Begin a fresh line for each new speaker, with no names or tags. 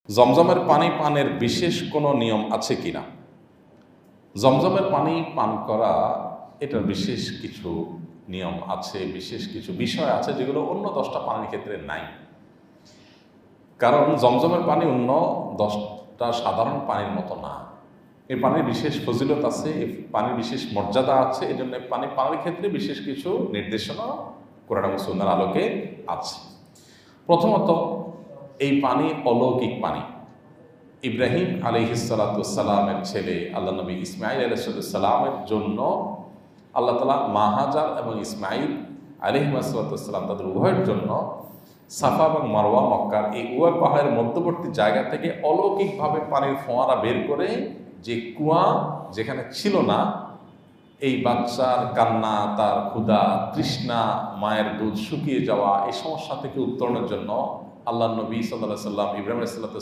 জমজমের পানি পানের বিশেষ কোনো নিয়ম আছে কিনা? জমজমের পানি পান করা এটার বিশেষ কিছু নিয়ম আছে, বিশেষ কিছু বিষয় আছে যেগুলো অন্য 10টা পানির ক্ষেত্রে নাই। কারণ জমজমের পানি অন্য 10টা সাধারণ পানির মতো না। এই পানির বিশেষ ফজিলত আছে, এই পানির বিশেষ মর্যাদা আছে। এই জন্য পানি পানের ক্ষেত্রে বিশেষ কিছু নির্দেশনা কোরআন এবং সুন্নাহর আলোকে আছে। প্রথমত, এই পানি অলৌকিক পানি। ইব্রাহিম আলাইহিসসালামের ছেলে আল্লাহ নবী ইসমাইল আলাইহিসসালামের জন্য আল্লাহ তাআলা মা হাজার এবং ইসমাইল আলাইহিসসালাম তাদের উভয়ের জন্য সাফা এবং মারওয়া মক্কার এই উভয় পাহাড়ের মধ্যবর্তী জায়গা থেকে অলৌকিকভাবে পানির ফোয়ারা বের করে, যে কুয়া যেখানে ছিল না, এই বাচ্চার কান্না, তার ক্ষুধা, তৃষ্ণা, মায়ের দুধ শুকিয়ে যাওয়া, এই সমস্যা থেকে উত্তরণের জন্য আল্লাহ নবী সাল্লাল্লাহু আলাইহি ওয়াসাল্লাম ইব্রাহিম আলাইহিস সালাম